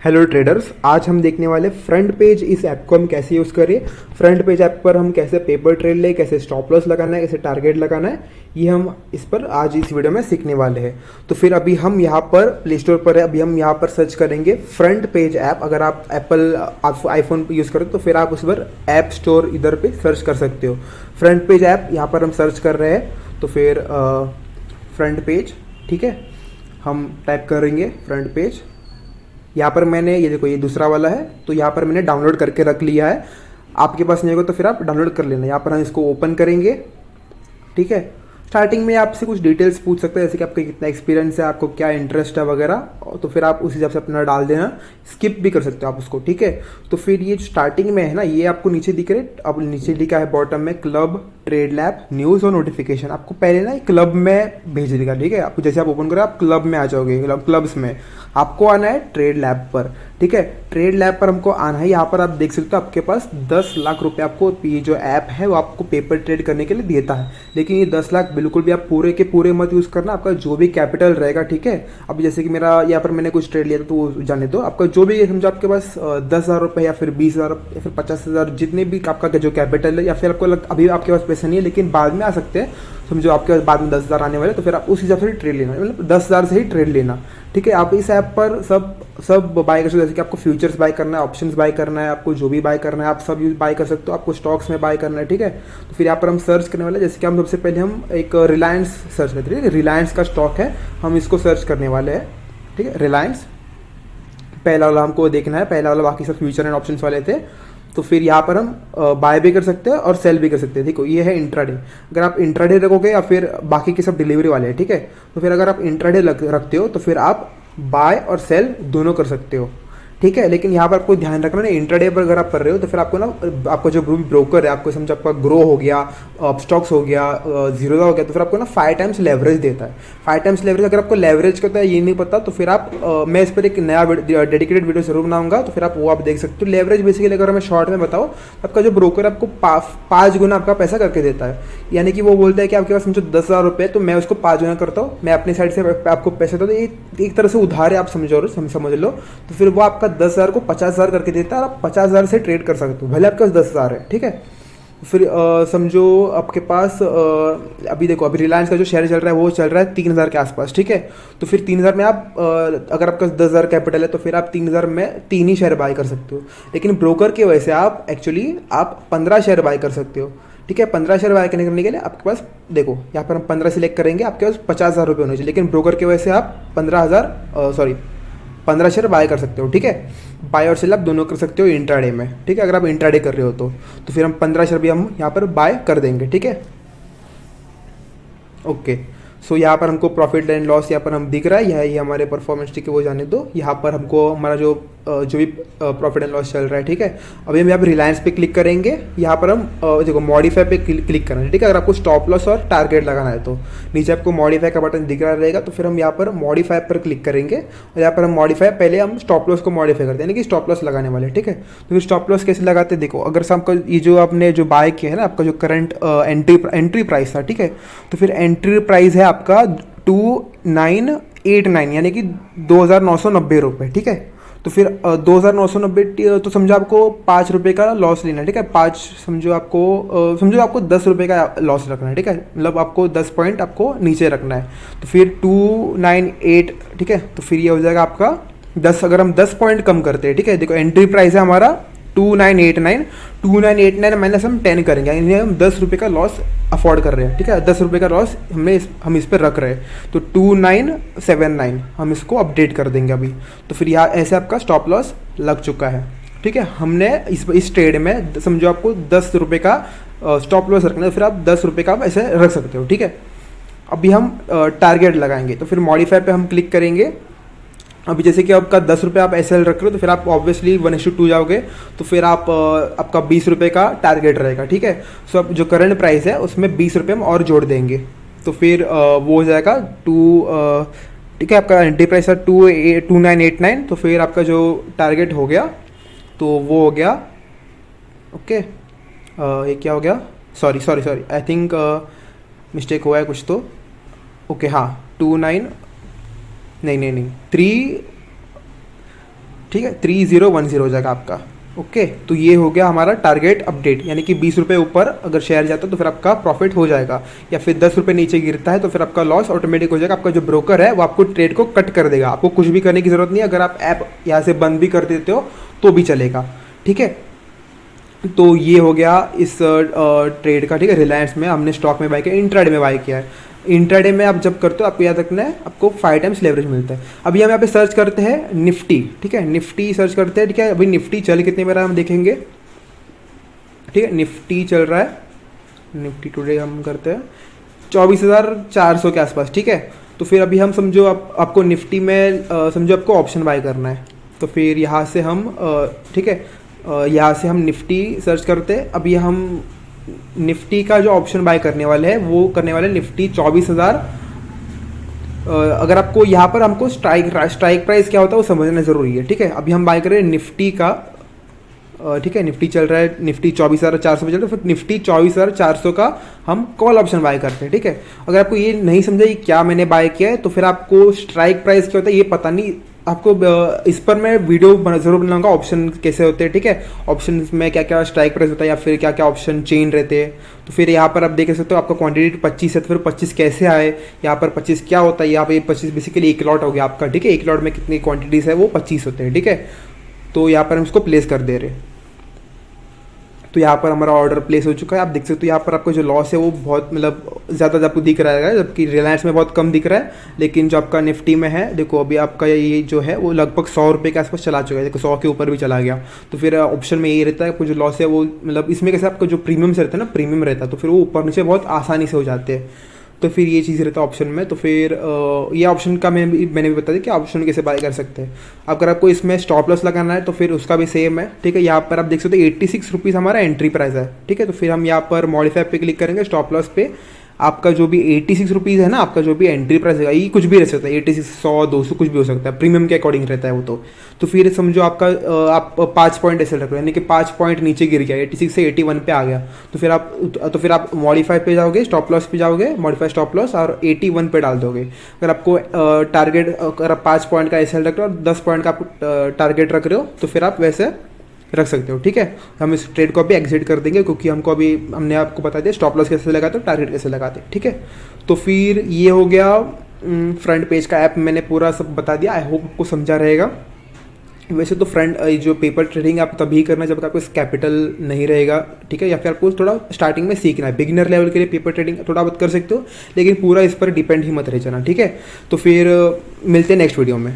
Hello traders, आज हम देखने वाले फ्रंट पेज इस ऐप को हम कैसे यूज़ करें। फ्रंट पेज ऐप पर हम कैसे पेपर ट्रेड लें, कैसे स्टॉप लॉस लगाना है, कैसे टारगेट लगाना है, ये हम इस पर आज इस वीडियो में सीखने वाले हैं। तो फिर अभी हम यहाँ पर प्ले स्टोर पर है, अभी हम यहाँ पर सर्च करेंगे फ्रंट पेज ऐप। अगर आप आईफोन यूज़ करो तो फिर आप उस पर ऐप स्टोर इधर पे सर्च कर सकते हो। फ्रंट पेज ऐप यहाँ पर हम सर्च कर रहे हैं, तो फिर फ्रंट पेज, ठीक है, हम टाइप करेंगे फ्रंट पेज। यहाँ पर मैंने ये देखो, ये दूसरा वाला है, तो यहाँ पर मैंने डाउनलोड करके रख लिया है। आपके पास नहीं होगा तो फिर आप डाउनलोड कर लेना। यहाँ पर हम इसको ओपन करेंगे, ठीक है। स्टार्टिंग में आपसे कुछ डिटेल्स पूछ सकते हैं, जैसे कि आपका कितना एक्सपीरियंस है, आपको क्या इंटरेस्ट है वगैरह, तो फिर आप उस हिसाब से अपना डाल देना। स्किप भी कर सकते हो आप उसको, ठीक है। तो फिर ये स्टार्टिंग में है ना, ये आपको नीचे दिख रहे, अब नीचे लिखा है बॉटम में क्लब, ट्रेड लैब, न्यूज़ और नोटिफिकेशन। आपको पहले ना क्लब में भेज देगा, ठीक है। आपको जैसे आप ओपन करें आप क्लब में आ जाओगे, क्लब्स में आपको आना है ट्रेड लैब पर, ठीक है। ट्रेड लैब पर हमको आना है। यहाँ पर आप देख सकते हो आपके पास 10 लाख रुपए आपको ये जो ऐप है वो आपको पेपर ट्रेड करने के लिए देता है। लेकिन ये 10 लाख बिल्कुल भी आप पूरे के पूरे मत यूज़ करना, आपका जो भी कैपिटल रहेगा, ठीक है। अब जैसे कि मेरा यहाँ पर मैंने कुछ ट्रेड लिया था तो वो जाने दो। आपका जो भी समझो आपके पास 10,000 रुपये या फिर 20,000 या फिर 50,000, जितने भी आपका जो कैपिटल है, या फिर आपको अभी आपके पास पैसा नहीं है लेकिन बाद में आ सकते हैं, समझो आपके पास बाद में 10,000 आने वाले, तो फिर आप उस हिसाब से ट्रेड लेना, मतलब 10,000 से ही ट्रेड लेना, ठीक है। आप इस ऐप पर सब बाय कर सकते हो। जैसे कि आपको फ्यूचर्स बाय करना है, ऑप्शंस बाय करना है, आपको जो भी बाय करना है आप सब यूज बाय कर सकते हो। आपको स्टॉक्स में बाय करना है, ठीक है। तो फिर यहाँ पर हम सर्च करने वाले हैं। जैसे कि हम सबसे पहले हम एक रिलायंस सर्च करते हैं, रिलायंस का स्टॉक है, हम इसको सर्च करने वाले हैं, ठीक है। रिलायंस पहला वाला हमको देखना है, पहला वाला, बाकी सब फ्यूचर एंड ऑप्शंस वाले थे। तो फिर यहाँ पर हम बाय भी कर सकते हैं और सेल भी कर सकते हैं। देखो ये है इंट्राडे। अगर आप इंट्राडे रखोगे या फिर बाकी के सब डिलीवरी वाले हैं, ठीक है। तो फिर अगर आप इंट्राडे रखते हो तो फिर आप बाय और सेल दोनों कर सकते हो, ठीक है। लेकिन यहाँ पर आपको ध्यान रखना है, इंट्राडे पर अगर आप कर रहे हो तो फिर आपको ना, आपका जो ब्रोकर है, आपको समझो आपका ग्रो हो गया, अपस्टॉक्स हो गया, जीरोदा हो गया, तो फिर आपको ना 5 टाइम्स लेवरेज देता है। 5 टाइम्स लेवरेज अगर आपको लेवरेज करता है ये नहीं पता तो फिर आप मैं इस पर एक नया डेडिकेटेड वीडियो जरूर बनाऊंगा, तो फिर आप वो आप देख सकते हो। लेवरेज बेसिकली अगर मैं शॉर्ट में बताऊँ, आपका जो ब्रोकर आपको 5 गुना आपका पैसा करके देता है। यानी कि वो बोलता है कि आपके पास समझो 10,000 रुपये, तो मैं उसको 5 गुना करता हूँ, मैं अपनी साइड से आपको पैसा देता हूँ। ये एक तरह से उधार है, आप समझ लो। तो फिर वो आपका 10,000 को 50,000 करके देता है और आप 50,000 से ट्रेड कर सकते हो, भले आपके पास 10,000 है, ठीक है। फिर समझो आपके पास अभी देखो, अभी रिलायंस का जो शेयर चल रहा है वो चल रहा है 3,000 के आसपास, ठीक है। तो फिर 3,000 में आप अगर आपका 10,000 कैपिटल है तो फिर आप 3,000 में 3 ही शेयर बाय कर सकते हो। लेकिन ब्रोकर की वजह से आप एक्चुअली आप 15 शेयर बाय कर सकते हो, ठीक है। 15 शेयर बाय करने के लिए आपके पास देखो, यहाँ पर हम 15 सिलेक्ट करेंगे, आपके पास 50,000 रुपये होने चाहिए। लेकिन ब्रोकर की वजह से आप 15 शेयर बाय कर सकते हो, ठीक है। बाय और सेल आप दोनों कर सकते हो इंट्राडे में, ठीक है। अगर आप इंट्राडे कर रहे हो तो फिर हम 15 शेयर भी हम यहाँ पर बाय कर देंगे, ठीक है। ओके, सो यहाँ पर हमको प्रॉफिट एंड लॉस यहाँ पर हम दिख रहा है, ये हमारे परफॉर्मेंस, ठीक है, वो जाने दो। यहाँ पर हमको हमारा जो भी प्रॉफिट एंड लॉस चल रहा है, ठीक है। अभी हम यहाँ पर रिलायंस पे क्लिक करेंगे। यहाँ पर हम देखो मॉडिफाई पे क्लिक करना है, ठीक है। अगर आपको स्टॉप लॉस और टारगेट लगाना है तो नीचे आपको मॉडिफाई का बटन दिख रहा रहेगा, तो फिर हम यहाँ पर मॉडिफाई पर क्लिक करेंगे। और यहाँ पर हम मॉडिफाई, पहले हम स्टॉप लॉस को मॉडिफाई करते हैं, यानी कि स्टॉप लॉस लगाने वाले, ठीक है। तो फिर स्टॉप लॉस कैसे लगाते हैं, देखो, अगर आपका ये जो आपने जो बाय किया है ना, आपका जो करंट एंट्री प्राइस था, ठीक है। तो फिर एंट्री प्राइस है आपका 2989, यानी कि 2,990 रुपये, ठीक है। तो फिर 2,990, तो समझो आपको 5 रुपये का लॉस लेना है, ठीक है। 5 समझो आपको 10 रुपये का लॉस रखना है, ठीक है। मतलब आपको 10 पॉइंट आपको नीचे रखना है। तो फिर 298, ठीक है। तो फिर ये हो जाएगा आपका 10, अगर हम 10 पॉइंट कम करते हैं, ठीक है। देखो एंट्री प्राइस है हमारा 2989 माइनस हम 10 करेंगे, यानी हम 10 रुपये का लॉस अफोर्ड कर रहे हैं, ठीक है। 10 रुपये का लॉस हम इस पर रख रहे हैं, तो 2979 हम इसको अपडेट कर देंगे अभी। तो फिर यहाँ ऐसे आपका स्टॉप लॉस लग चुका है, ठीक है। हमने इस ट्रेड में समझो आपको 10 रुपये का स्टॉप लॉस रखना है, फिर आप 10 रुपये का आप ऐसे रख सकते हो, ठीक है। अभी हम टारगेट लगाएंगे, तो फिर मॉडिफाई पे हम क्लिक करेंगे। अभी जैसे कि आपका 10 रुपये आप एसएल रख रहे हो, तो फिर आप ऑब्वियसली 1:2 जाओगे, तो फिर आप आपका 20 रुपये का टारगेट रहेगा, ठीक है। सो अब जो करंट प्राइस है उसमें 20 रुपये हम और जोड़ देंगे, तो फिर वो हो जाएगा 2, ठीक है। आपका एंट्री प्राइस है 2989, तो फिर आपका जो टारगेट हो गया तो वो हो गया, ओके। ये क्या हो गया, सॉरी, आई थिंक मिस्टेक हुआ है कुछ, तो ओके, हाँ 29 नहीं 3, ठीक है, 3010 हो जाएगा आपका। ओके, तो ये हो गया हमारा टारगेट अपडेट, यानी कि 20 रुपये ऊपर अगर शेयर जाता है तो फिर आपका प्रॉफिट हो जाएगा, या फिर 10 रुपये नीचे गिरता है तो फिर आपका लॉस ऑटोमेटिक हो जाएगा। आपका जो ब्रोकर है वो आपको ट्रेड को कट कर देगा, आपको कुछ भी करने की ज़रूरत नहीं है। अगर आप ऐप यहाँ से बंद भी कर देते हो तो भी चलेगा, ठीक है। तो ये हो गया इस ट्रेड का, ठीक है। रिलायंस में हमने स्टॉक में बाय किया, इंट्राडे में बाय किया है। इंट्राडे में आप जब करते हो आपको याद रखना है, आपको 5 टाइम्स लेवरेज मिलता है। अभी हम यहाँ पे सर्च करते हैं निफ्टी, ठीक है, निफ्टी सर्च करते हैं, ठीक है। अभी निफ्टी चल कितने में रहा हम देखेंगे, ठीक है। निफ्टी चल रहा है, निफ्टी टुडे हम करते हैं 24,400 के आसपास, ठीक है। तो फिर अभी हम समझो आपको निफ्टी में समझो आपको ऑप्शन बाय करना है, तो फिर यहाँ से हम ठीक है, यहाँ से हम निफ्टी सर्च करते हैं। अभी हम निफ्टी का जो ऑप्शन बाय करने वाले हैं वो करने वाले निफ्टी 24,000। अगर आपको यहाँ पर हमको स्ट्राइक प्राइस क्या होता है वो समझना ज़रूरी है, ठीक है। अभी हम बाय कर रहे हैं निफ्टी का, ठीक है। निफ्टी चल रहा है, निफ्टी 24,400 पे चल रहा है, फिर निफ्टी 24,400 का हम कॉल ऑप्शन बाय करते हैं, ठीक है। अगर आपको ये नहीं समझा कि क्या मैंने बाय किया है तो फिर आपको स्ट्राइक प्राइस क्या होता है ये पता नहीं, आपको इस पर मैं वीडियो ज़रूर बनाऊंगा, ऑप्शन कैसे होते हैं, ठीक है। ऑप्शन में क्या क्या स्ट्राइक प्राइस होता है या फिर क्या क्या ऑप्शन चेन रहते हैं। तो फिर यहाँ पर आप देख सकते हो आपका क्वांटिटी 25 है, तो फिर 25 कैसे आए, यहाँ पर 25 क्या होता है, यहाँ पे 25 बेसिकली एक लॉट हो गया आपका, ठीक है। एक लॉट में कितनी क्वांटिटीज़ है वो 25 होते हैं, ठीक है। तो यहाँ पर हम इसको प्लेस कर दे रहे हैं, तो यहाँ पर हमारा ऑर्डर प्लेस हो चुका है। आप देख सकते हो यहाँ पर आपको जो लॉस है वो बहुत मतलब ज़्यादा आपको दिख रहा है, जबकि रिलायंस में बहुत कम दिख रहा है। लेकिन जो आपका निफ्टी में है, देखो अभी आपका ये जो है वो लगभग 100 रुपये के आसपास चला चुका है, देखो 100 के ऊपर भी चला गया। तो फिर ऑप्शन में ये रहता है आपको जो लॉस है वो मतलब इसमें कैसे आपका जो प्रीमियम से रहता है ना, प्रीमियम रहता है, तो फिर वो ऊपर नीचे बहुत आसानी से हो जाते हैं। तो फिर ये चीज़ रहता है ऑप्शन में। तो फिर ये ऑप्शन का मैंने भी बता दिया कि ऑप्शन कैसे बाय कर सकते हैं। अगर आपको इसमें स्टॉप लॉस लगाना है तो फिर उसका भी सेम है, ठीक है। यहाँ पर आप देख सकते हो 86 रुपीज़ हमारा एंट्री प्राइस है, ठीक है। तो फिर हम यहाँ पर मॉडिफाई पे क्लिक करेंगे, स्टॉप लॉस पे आपका जो भी 86 रुपीज़ है ना, आपका जो भी एंट्री प्राइस है ये कुछ भी रह सकता है, 86, 100, 200 कुछ भी हो सकता है, प्रीमियम के अकॉर्डिंग रहता है वो। तो फिर समझो आपका आप 5 पॉइंट ऐसे रख रहे हो, यानी कि 5 पॉइंट नीचे गिर गया, 86 से 81 पे आ गया। तो फिर आप मॉडिफाई पे जाओगे, स्टॉप लॉस पे जाओगे, मॉडिफाई स्टॉप लॉस और 81 पे डाल दोगे। अगर आपको टारगेट, अगर आप 5 पॉइंट का ऐसे रख रहे हो और 10 पॉइंट का आप टारगेट रख रहे हो तो फिर आप वैसे रख सकते हो, ठीक है। हम इस ट्रेड को अभी एग्जिट कर देंगे क्योंकि हमने आपको बता दिया स्टॉप लॉस कैसे लगाते हो, टारगेट कैसे लगाते हैं, ठीक है। तो फिर ये हो गया फ्रंट पेज का ऐप, मैंने पूरा सब बता दिया, आई होप आपको समझा रहेगा। वैसे तो फ्रंट जो पेपर ट्रेडिंग आप तभी करना जब आपको कैपिटल नहीं रहेगा, ठीक है, या फिर आपको थोड़ा स्टार्टिंग में सीखना है। बिगिनर लेवल के लिए पेपर ट्रेडिंग थोड़ा बहुत कर सकते हो, लेकिन पूरा इस पर डिपेंड ही मत रह जाना, ठीक है। तो फिर मिलते हैं नेक्स्ट वीडियो में।